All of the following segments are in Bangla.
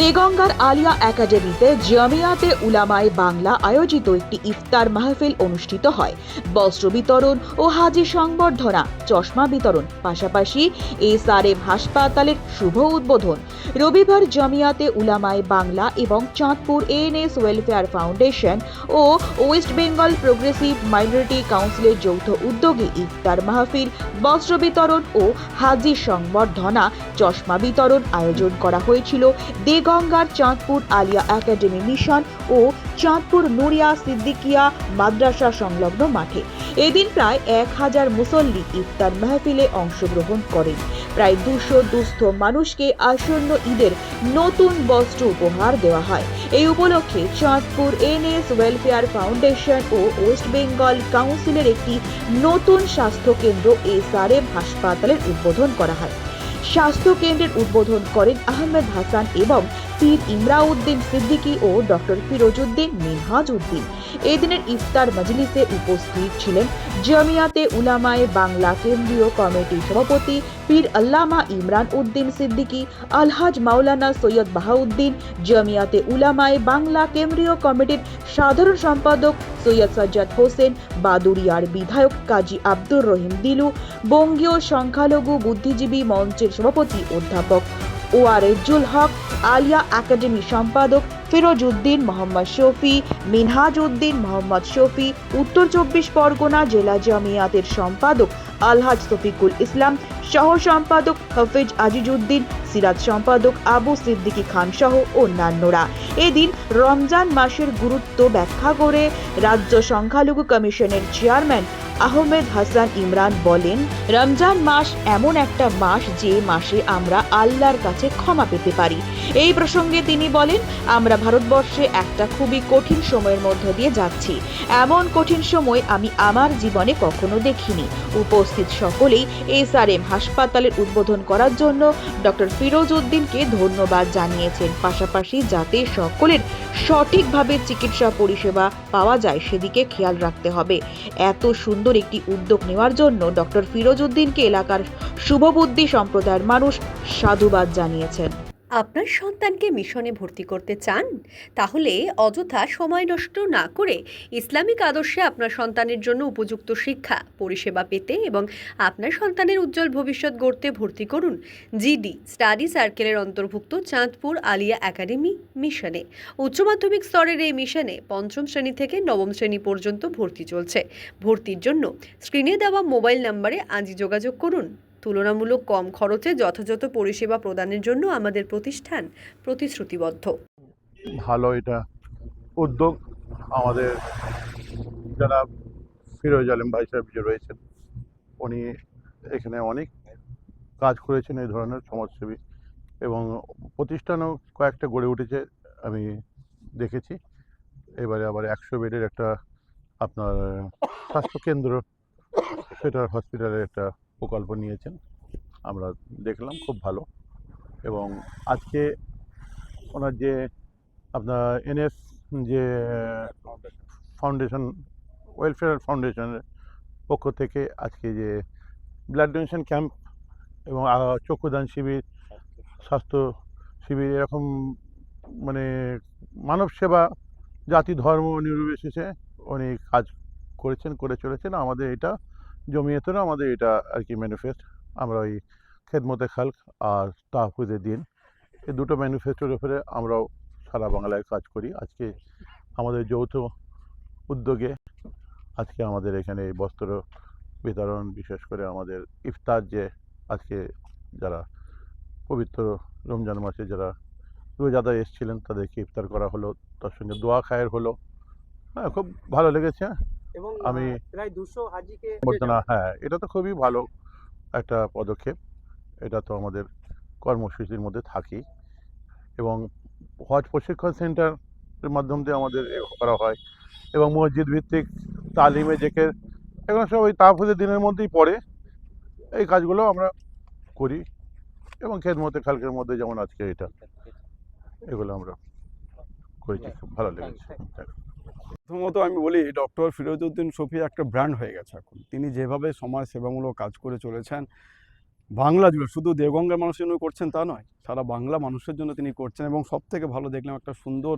দেগঙ্গার আলিয়া একাডেমিতে জামিয়াতে উলামায়ে বাংলা আয়োজিত একটি ইফতার মাহফিল অনুষ্ঠিত হয়। বস্ত্র বিতরণ ও হাজি সংবর্ধনা, চশমা বিতরণ, পাশাপাশি এসআরএম হাসপাতালের শুভ উদ্বোধন। রবিবার জামিয়াতে উলামায়ে বাংলা এবং চাঁদপুর এএনএস ওয়েলফেয়ার ফাউন্ডেশন ও ওয়েস্ট বেঙ্গল প্রোগ্রেসিভ মাইনরিটি কাউন্সিলের যৌথ উদ্যোগে ইফতার মাহফিল, বস্ত্র বিতরণ ও হাজি সংবর্ধনা, চশমা বিতরণ আয়োজন করা হয়েছিল দেগঙ্গার চাঁদপুর আলিয়া একাডেমি মিশন ও চাঁদপুর নুরিয়া সিদ্দিকিয়া মাদ্রাসা সংলগ্ন মাঠে। এদিন প্রায় 1000 মুসল্লি ইফতার মাহফিলে অংশগ্রহণ করেন। প্রায় 200 দুস্থ মানুষকে আসন্ন ঈদের নতুন বস্ত্র উপহার দেওয়া হয়। এই উপলক্ষে চাঁদপুর এনএস ওয়েলফেয়ার ফাউন্ডেশন ও ওয়েস্ট বেঙ্গল কাউন্সিলের একটি নতুন স্বাস্থ্য কেন্দ্র এসআরএম হাসপাতালের উদ্বোধন করা হয়। স্বাস্থ্য কেন্দ্রের উদ্বোধন করেন আহমেদ হাসান এবং পীর ইমরাউদ্দিন সিদ্দিকী ও ডক্টর ফিরোজউদ্দিন মিনহাজ উদ্দিন। এদিনের ইফতার মজলিসে উপস্থিত ছিলেন জামিয়াতে উলামায়ে বাংলা কেন্দ্রীয় কমিটির সভাপতি পীর আল্লামা ইমরান উদ্দিন সিদ্দিকী, আলহাজ মাওলানা সৈয়দ বাহাউদ্দিন, জামিয়াতে উলামায়ে বাংলা কেন্দ্রীয় কমিটির সাধারণ সম্পাদক সৈয়দ সাজ্জাদ হোসেন, বাদুড়িয়ার বিধায়ক কাজী আব্দুর রহিম দিলু, বঙ্গীয় সংখ্যালঘু বুদ্ধিজীবী মঞ্চের সভাপতি অধ্যাপক ওয়ারেজুল হক, আলিয়া একাডেমি সম্পাদক ফিরোজউদ্দিন মোহাম্মদ শফি, মিনহাজ উদ্দিন মোহাম্মদ শফি, উত্তর 24 পরগনা জেলা জামিয়াতের সম্পাদক আলহাজ শফিকুল ইসলাম, সহ সম্পাদক হাফিজ আজিজউদ্দিন, সিরাজ সম্পাদক আবু সিদ্দিকী খান সহ অন্যান্যরা। এদিন রমজান মাসের গুরুত্ব ব্যাখ্যা করে রাজ্য সংখ্যালঘু কমিশনের চেয়ারম্যান আহমেদ হাসান ইমরান বলেন, রমজান মাস এমন একটা মাস যে মাসে আমরা আল্লাহর কাছে ক্ষমা পেতে পারি। এই প্রসঙ্গে তিনি বলেন, আমরা ভারতবর্ষে একটা খুবই কঠিন সময়ের মধ্য দিয়ে যাচ্ছি। এমন কঠিন সময় আমি আমার জীবনে কখনো দেখিনি। উপস্থিত সকলেই এসআরএম হাসপাতালের উদ্বোধন করার জন্য ডক্টর ফিরোজউদ্দিনকে ধন্যবাদ জানিয়েছেন। পাশাপাশি যাতে সকলের সঠিকভাবে চিকিৎসা পরিষেবা পাওয়া যায় সেদিকে খেয়াল রাখতে হবে। এত সুন্দর একটি উদ্যোগ নেওয়ার জন্য ডক্টর ফিরোজউদ্দিনকে এলাকার শুভবুদ্ধি সম্প্রদায়ের মানুষ সাধুবাদ জানিয়েছেন। আপনার সন্তানকে মিশনে ভর্তি করতে চান? তাহলে অযথা সময় নষ্ট না করে ইসলামিক আদর্শে আপনার সন্তানের জন্য উপযুক্ত শিক্ষা পরিষেবা পেতে এবং আপনার সন্তানের উজ্জ্বল ভবিষ্যৎ গড়তে ভর্তি করুন জিডি স্টাডি সার্কেলের অন্তর্ভুক্ত চাঁদপুর আলিয়া একাডেমি মিশনে। উচ্চ মাধ্যমিক স্তরের এই মিশনে 5ম শ্রেণী থেকে 9ম শ্রেণী পর্যন্ত ভর্তি চলছে। ভর্তির জন্য স্ক্রিনে দেওয়া মোবাইল নম্বরে আজই যোগাযোগ করুন। তুলনামূলক কম খরচে যথাযথ পরিষেবা প্রদানের জন্য আমাদের প্রতিষ্ঠান প্রতিশ্রুতিবদ্ধ। ভালো এটা উদ্যোগ। আমাদের যারা ফিরোজ আলম ভাই সাহেব যে রয়েছেন, উনি এখানে অনেক কাজ করেছেন এই ধরনের সমাজসেবী, এবং প্রতিষ্ঠানও কয়েকটা গড়ে উঠেছে আমি দেখেছি। এবারে আবার 100 বেডের একটা আপনার স্বাস্থ্যকেন্দ্র, সেটার হসপিটালের একটা প্রকল্প নিয়েছেন, আমরা দেখলাম খুব ভালো। এবং আজকে ওনার যে আপনার এনএস যে ফাউন্ডেশন, ওয়েলফেয়ার ফাউন্ডেশনের পক্ষ থেকে আজকে যে ব্লাড ডোনেশন ক্যাম্প এবং চক্ষুদান শিবির, স্বাস্থ্য শিবির, এরকম মানে মানব সেবা জাতি ধর্ম নির্বিশেষে উনি কাজ করে চলেছেন। আমাদের এটা জমিয়তেরও আমাদের এটা আর কি ম্যানিফেস্ট। আমরা ওই খেদমতে খালক আর তাহফুজে দিন, এই দুটো ম্যানিফেস্টোর উপরে আমরাও সারা বাংলায় কাজ করি। আজকে আমাদের যৌথ উদ্যোগে আজকে আমাদের এখানে এই বস্ত্র বিতরণ, বিশেষ করে আমাদের ইফতার, যে আজকে যারা পবিত্র রমজান মাসে যারা রোজাদার এসেছিলেন তাদেরকে ইফতার করা হলো, তার সঙ্গে দোয়া খায়ের হলো। হ্যাঁ, খুব ভালো লেগেছে। এবং আমি প্রায় 200 হাজিকে হ্যাঁ, এটা তো খুবই ভালো একটা পদক্ষেপ। এটা তো আমাদের কর্মসূচির মধ্যে থাকি। এবং হজ প্রশিক্ষণ সেন্টারের মাধ্যম দিয়ে আমাদের করা হয়, এবং মসজিদ ভিত্তিক তালিমে জেকের, এগুলো সব ওই তাহফুজের দিনের মধ্যেই পড়ে। এই কাজগুলো আমরা করি, এবং খেদমতে খালকের মধ্যে যেমন আজকে এটা, এগুলো আমরা করেছি, খুব ভালো লেগেছে। প্রথমত আমি বলি, ডক্টর ফিরোজউদ্দিন শফি একটা ব্র্যান্ড হয়ে গেছে এখন। তিনি যেভাবে সমাজ সেবামূলক কাজ করে চলেছেন, বাংলা জুড়ে শুধু দেওগঙ্গার মানুষের জন্য করছেন তা নয়, সারা বাংলা মানুষের জন্য তিনি করছেন। এবং সব থেকে ভালো দেখলাম একটা সুন্দর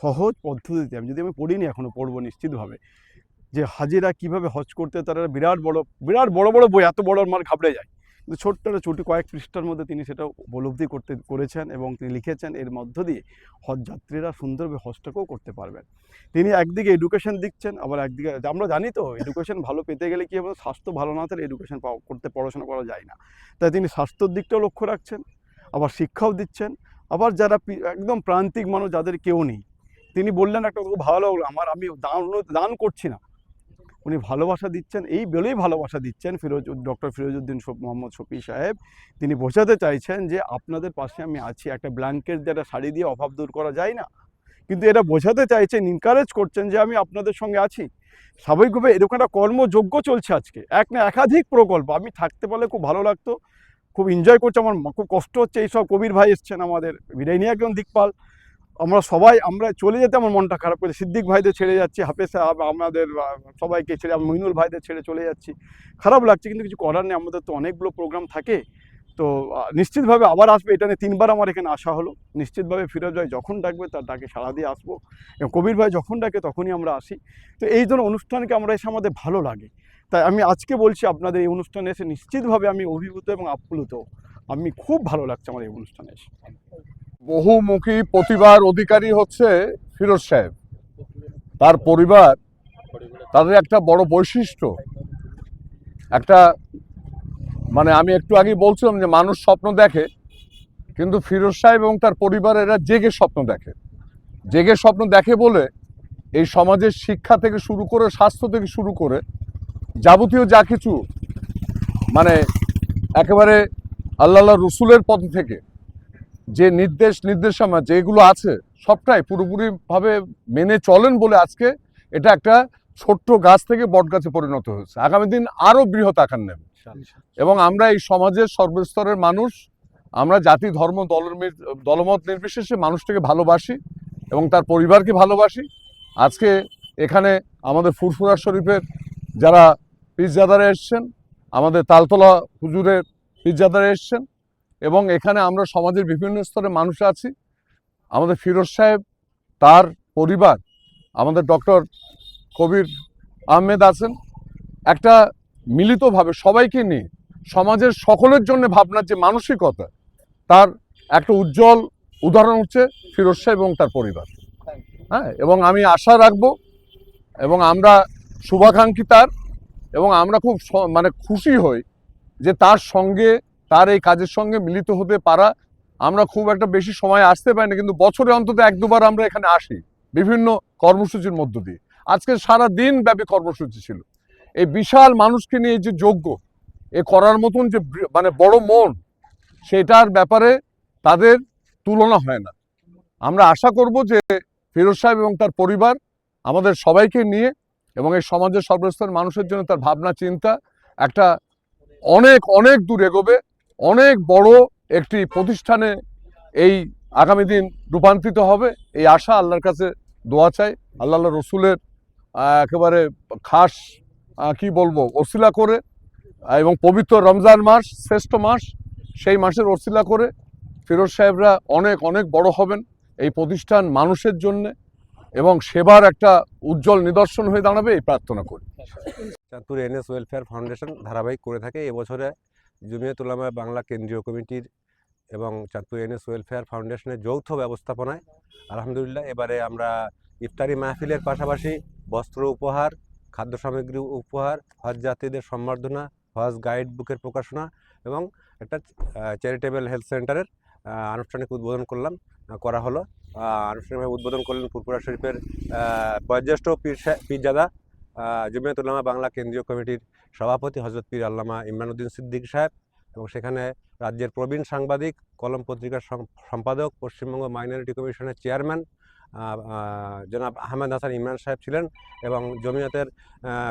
সহজ পদ্ধতিতে, আমি পড়িনি, এখনও পড়বো নিশ্চিতভাবে, যে হাজিরা কিভাবে হজ করতে, তারা বিরাট বড় বড় বই, এত বড় আমার ঘাবড়ে যায়, কিন্তু ছোট্ট একটা ছোটি কয়েক পৃষ্ঠার মধ্যে তিনি সেটা উপলব্ধি করেছেন এবং তিনি লিখেছেন। এর মধ্য দিয়ে হজ যাত্রীরা সুন্দরভাবে হজটাকেও করতে পারবেন। তিনি একদিকে এডুকেশন দিচ্ছেন, আবার একদিকে আমরা জানি তো এডুকেশন ভালো পেতে গেলে কী হবে, স্বাস্থ্য ভালো না থাকলে এডুকেশন পড়াশোনা করা যায় না। তাই তিনি স্বাস্থ্যর দিকটাও লক্ষ্য রাখছেন, আবার শিক্ষাও দিচ্ছেন। আবার যারা একদম প্রান্তিক মানুষ, যাদের কেউ নেই, তিনি বললেন একটা খুব ভালো লাগলো আমার, আমি দান করছি না, উনি ভালোবাসা দিচ্ছেন। এই বলেই ভালোবাসা দিচ্ছেন ডক্টর ফিরোজউদ্দিন মোহাম্মদ শফি সাহেব। তিনি বোঝাতে চাইছেন যে আপনাদের পাশে আমি আছি। একটা ব্ল্যাঙ্কেট দিয়ে, একটা শাড়ি দিয়ে অভাব দূর করা যায় না, কিন্তু এটা বোঝাতে চাইছেন, এনকারেজ করছেন যে আমি আপনাদের সঙ্গে আছি। স্বাভাবিকভাবে এরকম একটা কর্মযজ্ঞ চলছে আজকে, এক না একাধিক প্রকল্প। আমি থাকতে পারলে খুব ভালো লাগতো, খুব এনজয় করছি। আমার খুব কষ্ট হচ্ছে, এইসব কবির ভাই এসছেন আমাদের, বিদায় নিয়ে একজন দিকপাল, আমরা চলে যেতে আমার মনটা খারাপ করে। সিদ্দিক ভাইদের ছেড়ে যাচ্ছি, হাফেজ সাহেব, আমাদের সবাইকে ছেড়ে, মইনুল ভাইদের ছেড়ে চলে যাচ্ছি, খারাপ লাগছে, কিন্তু কিছু করার নেই। আমাদের তো অনেকগুলো প্রোগ্রাম থাকে। তো নিশ্চিতভাবে আবার আসবে, এটা নিয়ে 3বার আমার এখানে আসা হলো। নিশ্চিতভাবে ফিরোজ ভাই যখন ডাকবে তার ডাকে সাড়া দিয়ে আসবো, এবং কবির ভাই যখন ডাকে তখনই আমরা আসি। তো এই ধরনের অনুষ্ঠানকে আমরা এসে আমাদের ভালো লাগে। তাই আমি আজকে বলছি, আপনাদের এই অনুষ্ঠানে এসে নিশ্চিতভাবে আমি অভিভূত এবং আপ্লুত। আমি খুব ভালো লাগছে আমার এই অনুষ্ঠানে এসে। বহুমুখী প্রতিভার অধিকারী হচ্ছে ফিরোজ সাহেব, তার পরিবার, তাদের একটা বড় বৈশিষ্ট্য, একটা মানে আমি একটু আগে বলছিলাম যে মানুষ স্বপ্ন দেখে, কিন্তু ফিরোজ সাহেব এবং তার পরিবার এরা জেগে স্বপ্ন দেখে বলে এই সমাজের শিক্ষা থেকে শুরু করে, স্বাস্থ্য থেকে শুরু করে যাবতীয় যা কিছু, মানে একেবারে আল্লাহ রসুলের পথ থেকে যে নির্দেশনা যেগুলো আছে সবটাই পুরোপুরিভাবে মেনে চলেন বলে আজকে এটা একটা ছোট্ট গাছ থেকে বট গাছে পরিণত হয়েছে। আগামী দিন আরো বৃহৎ আকার নেবে। এবং আমরা এই সমাজের সর্বস্তরের মানুষ, আমরা জাতি, ধর্ম, দলমত নির্বিশেষে মানুষটাকে ভালোবাসি এবং তার পরিবারকে ভালোবাসি। আজকে এখানে আমাদের ফুরফুরা শরীফের যারা পীরজাদারা এসছেন, আমাদের তালতলা হুজুরের পীরজাদারা এসছেন, এবং এখানে আমরা সমাজের বিভিন্ন স্তরের মানুষ আছি। আমাদের ফিরোজ সাহেব, তার পরিবার, আমাদের ডক্টর কবির আহমেদ আছেন, একটা মিলিতভাবে সবাইকে নিয়ে সমাজের সকলের জন্য ভাবনার যে মানসিকতা, তার একটা উজ্জ্বল উদাহরণ হচ্ছে ফিরোজ সাহেব এবং তার পরিবার। হ্যাঁ, এবং আমি আশা রাখবো এবং আমরা শুভাকাঙ্ক্ষী তার, এবং আমরা খুব খুশি হই যে তার সঙ্গে, তার এই কাজের সঙ্গে মিলিত হতে পারা। আমরা খুব একটা বেশি সময় আসতে পারি না, কিন্তু বছরে অন্তত 1-2বার আমরা এখানে আসি বিভিন্ন কর্মসূচির মধ্য দিয়ে। আজকে সারা দিন ব্যাপী কর্মসূচি ছিল। এই বিশাল মানুষকে নিয়ে যে যোগ্য এ করার মতন যে বড় মন, সেটার ব্যাপারে তাদের তুলনা হয় না। আমরা আশা করব যে ফিরোজ সাহেব এবং তার পরিবার আমাদের সবাইকে নিয়ে এবং এই সমাজের সর্বস্তরের মানুষের জন্য তার ভাবনা চিন্তা একটা অনেক দূর এগোবে, অনেক বড় একটি প্রতিষ্ঠানে এই আগামী দিন রূপান্তরিত হবে। এই আশা, আল্লাহর কাছে দোয়া চাই, আল্লাহ রসুলের একেবারে খাস কি বলবো ওসিলা করে, এবং পবিত্র রমজান মাস, শ্রেষ্ঠ মাস, সেই মাসের ওসিলা করে ফিরোজ সাহেবরা অনেক বড় হবেন। এই প্রতিষ্ঠান মানুষের জন্য এবং সেবার একটা উজ্জ্বল নিদর্শন হয়ে দাঁড়াবে, এই প্রার্থনা করি। চাঁদপুর এনএস ওয়েলফেয়ার ফাউন্ডেশন ধারাবাহিক করে থাকে। এবছরে জমিয়ত উলামায়ে বাংলা কেন্দ্রীয় কমিটির এবং চাঁদপুর এনএস ওয়েলফেয়ার ফাউন্ডেশনের যৌথ ব্যবস্থাপনায় আলহামদুলিল্লাহ এবারে আমরা ইফতারি মাহফিলের পাশাপাশি বস্ত্র উপহার, খাদ্য সামগ্রী উপহার, হজ যাত্রীদের সম্বর্ধনা, হজ গাইড বুকের প্রকাশনা এবং একটা চ্যারিটেবল হেলথ সেন্টারের আনুষ্ঠানিক উদ্বোধন করা হলো। আনুষ্ঠানিকভাবে উদ্বোধন করলেন ফুরফুরা শরীফের বয়োজ্যেষ্ঠ পীরজাদা জমিয়ত উলামায়ে বাংলা কেন্দ্রীয় কমিটির সভাপতি হযরত পীর আল্লামা ইমরানউদ্দিন সিদ্দিক সাহেব, এবং সেখানে রাজ্যের প্রবীণ সাংবাদিক, কলম পত্রিকার সম্পাদক, পশ্চিমবঙ্গ মাইনরিটি কমিশনের চেয়ারম্যান জনাব আহমেদ হাসান ইমরান সাহেব ছিলেন, এবং জমিয়তের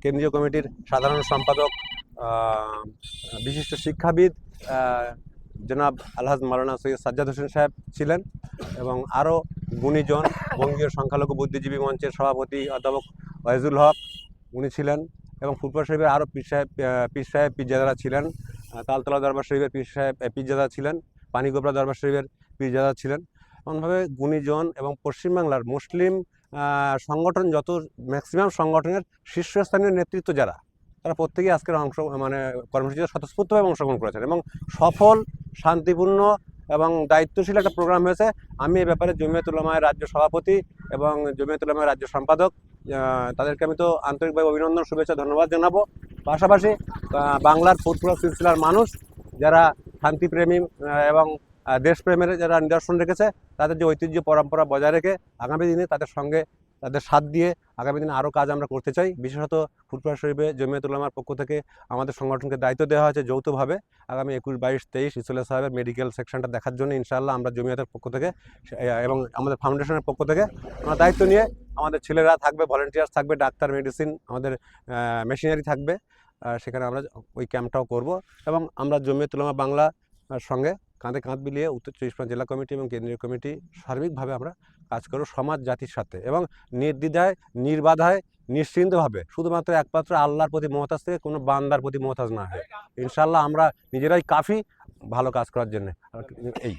কেন্দ্রীয় কমিটির সাধারণ সম্পাদক বিশিষ্ট শিক্ষাবিদ জনাব আলহাজ মাওলানা সৈয়দ সাজ্জাদ হোসেন সাহেব ছিলেন, এবং আরও গুণীজন বঙ্গীয় সংখ্যালঘু বুদ্ধিজীবী মঞ্চের সভাপতি অধ্যাপক ওয়াইজুল হক উনি ছিলেন, এবং ফুরফুরা শরীফের আরও পীর সাহেব পীরজাদারা ছিলেন, তালতলা দরবার শরীফের পীর সাহেব পীরজাদা ছিলেন, পানিগোপড়া দরবার শরীফের পীরজাদা ছিলেন। এমনভাবে গুণীজন এবং পশ্চিমবাংলার মুসলিম সংগঠন যত ম্যাক্সিমাম সংগঠনের শীর্ষস্থানীয় নেতৃত্ব যারা, তারা প্রত্যেকেই আজকের মানে কর্মসূচিতে স্বতঃস্ফূর্তভাবে অংশগ্রহণ করেছেন এবং সফল, শান্তিপূর্ণ এবং দায়িত্বশীল একটা প্রোগ্রাম হয়েছে। আমি এই ব্যাপারে জমিয়তুল উলামায়ের রাজ্য সভাপতি এবং জমিয়তুল উলামায়ের রাজ্য সম্পাদক, তাদেরকে আমি তো আন্তরিকভাবে অভিনন্দন, শুভেচ্ছা, ধন্যবাদ জানাবো। পাশাপাশি বাংলার ফুরফুরা সিলসিলার মানুষ যারা শান্তিপ্রেমী এবং দেশপ্রেমের যারা নিদর্শন রেখেছে, তাদের যে ঐতিহ্য পরম্পরা বজায় রেখে আগামী দিনে তাদের সঙ্গে তাদের সাথ দিয়ে আগামী দিনে আরও কাজ আমরা করতে চাই। বিশেষত ফুরফুরা শরীফে জমিয়তুল উলামার পক্ষ থেকে আমাদের সংগঠনকে দায়িত্ব দেওয়া হয়েছে যৌথভাবে আগামী 21, 22, 23 ইসুলে সাহেবের মেডিকেল সেকশনটা দেখার জন্য ইনশাআল্লাহ আমরা জমিয়তের পক্ষ থেকে এবং আমাদের ফাউন্ডেশনের পক্ষ থেকে আমরা দায়িত্ব নিয়ে আমাদের ছেলেরা থাকবে, ভলেন্টিয়ার্স থাকবে, ডাক্তার, মেডিসিন, আমাদের মেশিনারি থাকবে, সেখানে আমরা ওই ক্যাম্পটাও করব এবং আমরা জমিয়তুল উলামা বাংলা সঙ্গে কাঁধে কাঁধ মিলিয়ে উত্তর চব্বিশ পরগনা জেলা কমিটি এবং কেন্দ্রীয় কমিটি সার্বিকভাবে আমরা কাজ করব সমাজ জাতির সাথে এবং নির্দ্বিধায়, নির্বাধায়, নিশ্চিন্তভাবে শুধুমাত্র একমাত্র আল্লাহর প্রতি মোহতাজ থেকে কোনো বান্দার প্রতি মোহতাজ না হয়। ইনশাআল্লাহ আমরা নিজেরাই কাফি ভালো কাজ করার জন্য। এই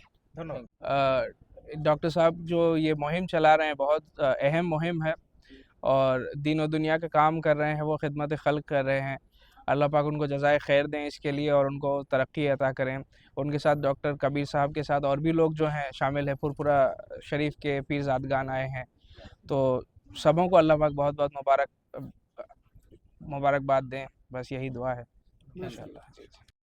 डॉक्टर साहब जो ये मुहिम चला रहे हैं बहुत अहम मुहिम है और दीन और दुनिया का काम कर रहे हैं, वो खिदमत खल्क कर रहे हैं। अल्लाह पाक उनको जज़ाए खैर दें इसके लिए और उनको तरक्की अता करें। उनके साथ डॉक्टर कबीर साहब के साथ और भी लोग जो हैं शामिल है, फुरफुरा शरीफ के पीरजादगान आए हैं, तो सबों को अल्लाह पाक बहुत बहुत मुबारकबाद दें। बस यही दुआ है इंशाअल्लाह।